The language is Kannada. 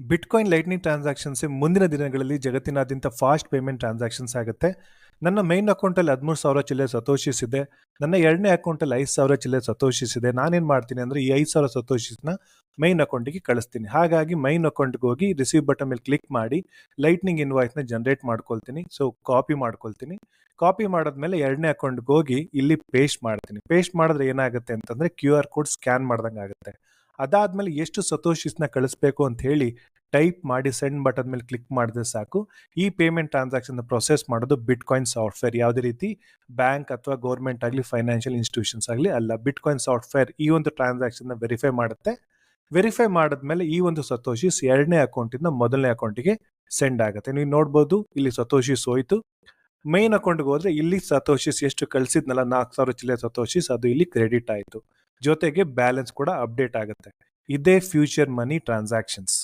ಬಿಟ್ಕಾಯಿನ್ ಲೈಟ್ನಿಂಗ್ ಟ್ರಾನ್ಸಾಕ್ಷನ್ಸ್ ಮುಂದಿನ ದಿನಗಳಲ್ಲಿ ಜಗತ್ತಿನಾದ್ಯಂತ ಫಾಸ್ಟ್ ಪೇಮೆಂಟ್ ಟ್ರಾನ್ಸಾಕ್ಷನ್ಸ್ ಆಗುತ್ತೆ. ನನ್ನ ಮೈನ್ ಅಕೌಂಟಲ್ಲಿ 13,000 ಚಿಲ್ಲರೆ ಸತೋಷಿಸ್ ಇದೆ. ನನ್ನ ಎರಡನೇ ಅಕೌಂಟಲ್ಲಿ 5,000 ಚಿಲ್ಲರೆ ಸತೋಷಿಸ್ ಇದೆ. ನಾನೇನು ಮಾಡ್ತೀನಿ ಅಂದರೆ ಈ 5,000 ಸತೋಷಿಸ್ನ ಮೈನ್ ಅಕೌಂಟಿಗೆ ಕಳಿಸ್ತೀನಿ. ಹಾಗಾಗಿ ಮೈನ್ ಅಕೌಂಟ್ಗೆ ಹೋಗಿ ರಿಸೀವ್ ಬಟನ್ ಮೇಲೆ ಕ್ಲಿಕ್ ಮಾಡಿ ಲೈಟ್ನಿಂಗ್ ಇನ್ವಾಯ್ಸ್ನ ಜನರೇಟ್ ಮಾಡ್ಕೊಳ್ತೀನಿ. ಸೊ ಕಾಪಿ ಮಾಡ್ಕೊಳ್ತೀನಿ. ಕಾಪಿ ಮಾಡಿದ್ಮೇಲೆ ಎರಡನೇ ಅಕೌಂಟ್ಗೆ ಹೋಗಿ ಇಲ್ಲಿ ಪೇಸ್ಟ್ ಮಾಡ್ತೀನಿ. ಪೇಸ್ಟ್ ಮಾಡಿದ್ರೆ ಏನಾಗುತ್ತೆ ಅಂತಂದರೆ QR ಕೋಡ್ ಸ್ಕ್ಯಾನ್ ಮಾಡ್ದಂಗೆ ಆಗುತ್ತೆ. ಅದಾದ್ಮೇಲೆ ಎಷ್ಟು ಸತೋಷಿಸ್ನ ಕಳಿಸ್ಬೇಕು ಅಂತ ಹೇಳಿ ಟೈಪ್ ಮಾಡಿ ಸೆಂಡ್ ಬಟನ್ ಮೇಲೆ ಕ್ಲಿಕ್ ಮಾಡಿದ್ರೆ ಸಾಕು. ಈ ಪೇಮೆಂಟ್ ಟ್ರಾನ್ಸಾಕ್ಷನ್ ಪ್ರೊಸೆಸ್ ಮಾಡೋದು ಬಿಟ್ಕಾಯಿನ್ ಸಾಫ್ಟ್ವೇರ್, ಯಾವುದೇ ರೀತಿ ಬ್ಯಾಂಕ್ ಅಥವಾ ಗೌರ್ಮೆಂಟ್ ಆಗಲಿ ಫೈನಾನ್ಷಿಯಲ್ ಇನ್ಸ್ಟಿಟ್ಯೂಷನ್ಸ್ ಆಗಲಿ ಅಲ್ಲ. ಬಿಟ್ಕಾಯಿನ್ ಸಾಫ್ಟ್ವೇರ್ ಈ ಒಂದು ಟ್ರಾನ್ಸಾಕ್ಷನ್ ವೆರಿಫೈ ಮಾಡುತ್ತೆ. ವೆರಿಫೈ ಮಾಡಿದ್ಮೇಲೆ ಈ ಒಂದು ಸತೋಷಿಸ್ ಎರಡನೇ ಅಕೌಂಟಿಂದ ಮೊದಲನೇ ಅಕೌಂಟಿಗೆ ಸೆಂಡ್ ಆಗುತ್ತೆ. ನೀವು ನೋಡ್ಬೋದು ಇಲ್ಲಿ ಸತೋಷಿಸ್ ಹೋಯ್ತು. ಮೈನ್ ಅಕೌಂಟ್ಗೆ ಹೋದ್ರೆ ಇಲ್ಲಿ ಸತೋಷಿಸ್ ಎಷ್ಟು ಕಳಿಸಿದ್ನಲ್ಲ 4,000 ಚಿಲ್ಲರೆ ಸತೋಷಿಸ್ ಅದು ಇಲ್ಲಿ ಕ್ರೆಡಿಟ್ ಆಯಿತು. ಜೊತೆಗೆ ಬ್ಯಾಲೆನ್ಸ್ ಕೂಡ ಅಪ್ಡೇಟ್ ಆಗುತ್ತೆ. ಇದೇ ಫ್ಯೂಚರ್ ಮನಿ ಟ್ರಾನ್ಸಾಕ್ಷನ್ಸ್.